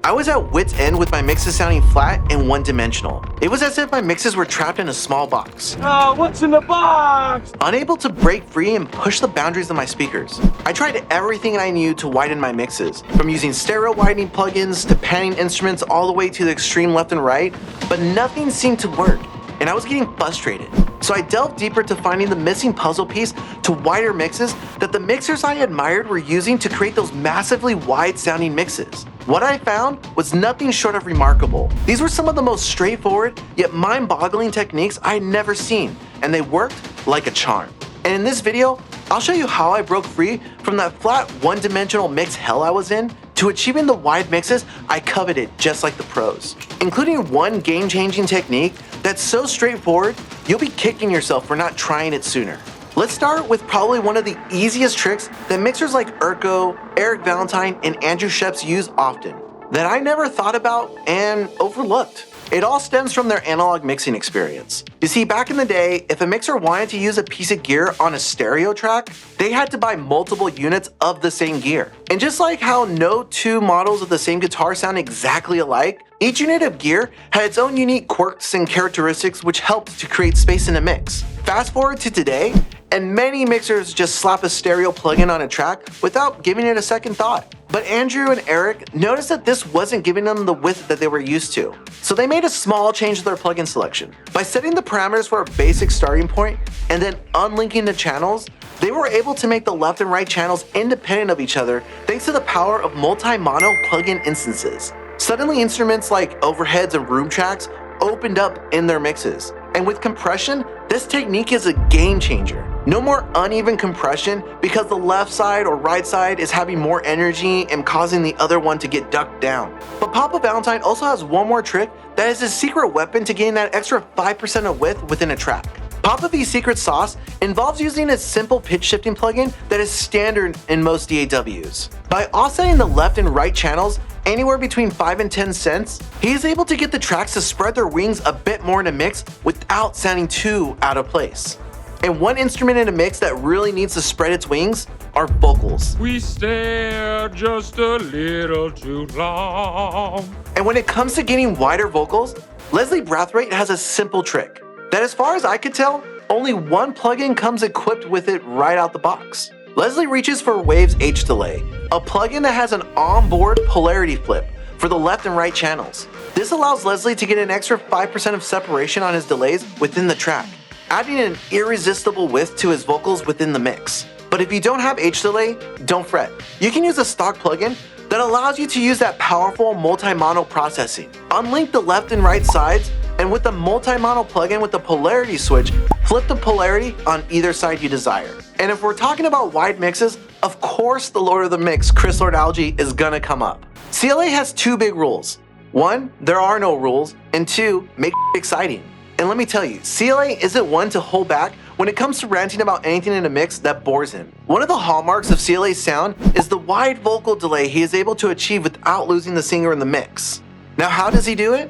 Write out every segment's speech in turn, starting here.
I was at wit's end with my mixes sounding flat and one-dimensional. It was as if my mixes were trapped in a small box. Oh, what's in the box? Unable to break free and push the boundaries of my speakers. I tried everything I knew to widen my mixes, from using stereo widening plugins to panning instruments all the way to the extreme left and right, but nothing seemed to work, and I was getting frustrated. So I delved deeper to finding the missing puzzle piece to wider mixes that the mixers I admired were using to create those massively wide-sounding mixes. What I found was nothing short of remarkable. These were some of the most straightforward yet mind-boggling techniques I had never seen, and they worked like a charm. And in this video, I'll show you how I broke free from that flat one-dimensional mix hell I was in to achieving the wide mixes I coveted just like the pros, including one game-changing technique that's so straightforward, you'll be kicking yourself for not trying it sooner. Let's start with probably one of the easiest tricks that mixers like Urko, Eric Valentine, and Andrew Scheps use often, that I never thought about and overlooked. It all stems from their analog mixing experience. You see, back in the day, if a mixer wanted to use a piece of gear on a stereo track, they had to buy multiple units of the same gear. And just like how no two models of the same guitar sound exactly alike, each unit of gear had its own unique quirks and characteristics which helped to create space in a mix. Fast forward to today, and many mixers just slap a stereo plugin on a track without giving it a second thought. But Andrew and Eric noticed that this wasn't giving them the width that they were used to. So they made a small change to their plugin selection. By setting the parameters for a basic starting point and then unlinking the channels, they were able to make the left and right channels independent of each other thanks to the power of multi-mono plugin instances. Suddenly instruments like overheads and room tracks opened up in their mixes. And with compression, this technique is a game changer. No more uneven compression because the left side or right side is having more energy and causing the other one to get ducked down. But Papa Valentine also has one more trick that is his secret weapon to gain that extra 5% of width within a track. Papa V's secret sauce involves using a simple pitch shifting plugin that is standard in most DAWs. By offsetting the left and right channels anywhere between 5 and 10 cents, he is able to get the tracks to spread their wings a bit more in a mix without sounding too out of place. And one instrument in a mix that really needs to spread its wings are vocals. We stare just a little too long. And when it comes to getting wider vocals, Leslie Brathwaite has a simple trick that, as far as I could tell, only one plugin comes equipped with it right out the box. Leslie reaches for Wave's H Delay, a plugin that has an onboard polarity flip for the left and right channels. This allows Leslie to get an extra 5% of separation on his delays within the track, adding an irresistible width to his vocals within the mix. But if you don't have H Delay, don't fret. You can use a stock plugin that allows you to use that powerful multi-mono processing. Unlink the left and right sides, and with the multi-mono plugin with the polarity switch, flip the polarity on either side you desire. And if we're talking about wide mixes, of course the Lord of the Mix, Chris Lord-Alge, is gonna come up. CLA has two big rules. One, there are no rules, and two, make it exciting. And let me tell you, CLA isn't one to hold back when it comes to ranting about anything in a mix that bores him. One of the hallmarks of CLA's sound is the wide vocal delay he is able to achieve without losing the singer in the mix. Now, how does he do it?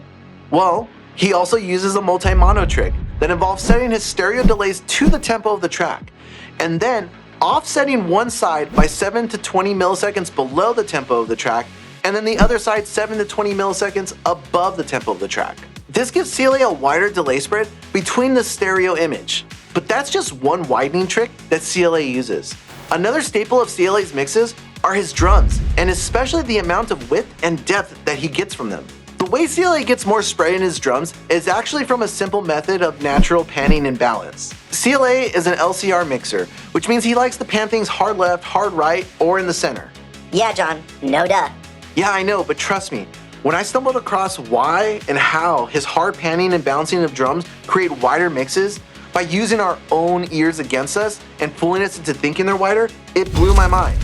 Well, he also uses a multi-mono trick that involves setting his stereo delays to the tempo of the track, and then offsetting one side by 7 to 20 milliseconds below the tempo of the track, and then the other side 7 to 20 milliseconds above the tempo of the track. This gives CLA a wider delay spread between the stereo image. But that's just one widening trick that CLA uses. Another staple of CLA's mixes are his drums, and especially the amount of width and depth that he gets from them. The way CLA gets more spread in his drums is actually from a simple method of natural panning and balance. CLA is an LCR mixer, which means he likes to pan things hard left, hard right, or in the center. Yeah, John, no duh. Yeah, I know, but trust me, when I stumbled across why and how his hard panning and bouncing of drums create wider mixes by using our own ears against us and fooling us into thinking they're wider, it blew my mind.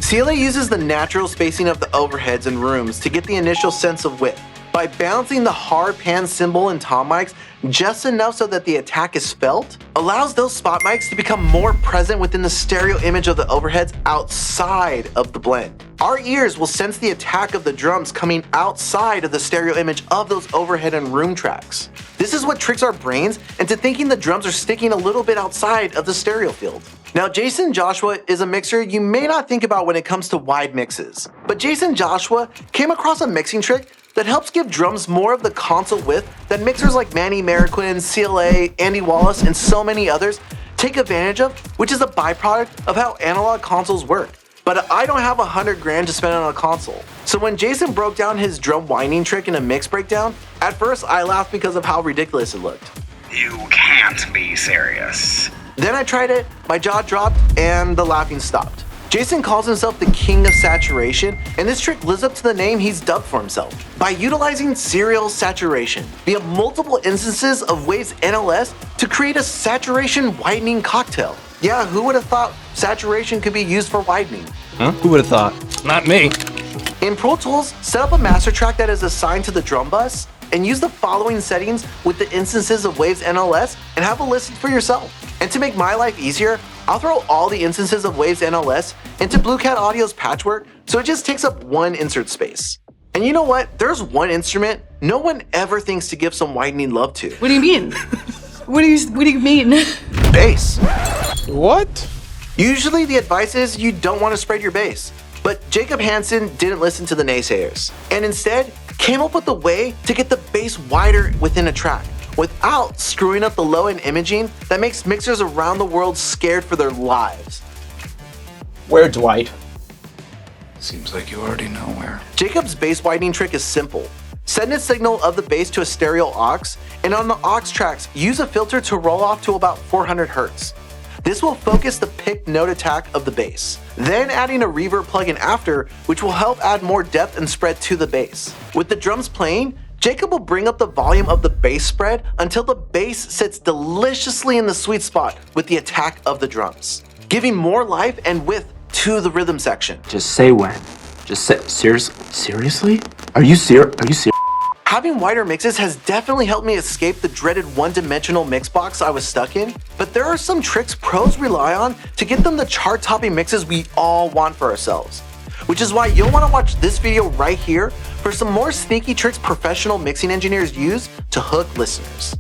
CLA uses the natural spacing of the overheads and rooms to get the initial sense of width. by balancing the hard pan cymbal and tom mics just enough so that the attack is felt, allows those spot mics to become more present within the stereo image of the overheads outside of the blend. Our ears will sense the attack of the drums coming outside of the stereo image of those overhead and room tracks. This is what tricks our brains into thinking the drums are sticking a little bit outside of the stereo field. Now, Jason Joshua is a mixer you may not think about when it comes to wide mixes, but Jason Joshua came across a mixing trick that helps give drums more of the console width that mixers like Manny Marroquin, CLA, Andy Wallace, and so many others take advantage of, which is a byproduct of how analog consoles work. But I don't have $100,000 to spend on a console. So when Jason broke down his drum winding trick in a mix breakdown, at first I laughed because of how ridiculous it looked. You can't be serious. Then I tried it, my jaw dropped, and the laughing stopped. Jason calls himself the king of saturation, and this trick lives up to the name he's dubbed for himself. By utilizing serial saturation via multiple instances of Waves NLS to create a saturation widening cocktail. Yeah, who would have thought saturation could be used for widening? Huh? Who would have thought? Not me. In Pro Tools, set up a master track that is assigned to the drum bus, and use the following settings with the instances of Waves NLS and have a listen for yourself. And to make my life easier, I'll throw all the instances of Waves NLS into Blue Cat Audio's patchwork, so it just takes up one insert space. And you know what? There's one instrument no one ever thinks to give some widening love to. What do you mean? What do you mean? Bass. What? Usually the advice is you don't want to spread your bass. But Jacob Hansen didn't listen to the naysayers, and instead came up with a way to get the bass wider within a track, without screwing up the low-end imaging that makes mixers around the world scared for their lives. Where, Dwight? Seems like you already know where. Jacob's bass widening trick is simple. Send a signal of the bass to a stereo aux, and on the aux tracks, use a filter to roll off to about 400 Hz. This will focus the picked note attack of the bass. Then adding a reverb plugin after, which will help add more depth and spread to the bass. With the drums playing, Jacob will bring up the volume of the bass spread until the bass sits deliciously in the sweet spot with the attack of the drums, giving more life and width to the rhythm section. Just say when. Just say, seriously? Are you serious? Having wider mixes has definitely helped me escape the dreaded one-dimensional mix box I was stuck in, but there are some tricks pros rely on to get them the chart-topping mixes we all want for ourselves. Which is why you'll want to watch this video right here for some more sneaky tricks professional mixing engineers use to hook listeners.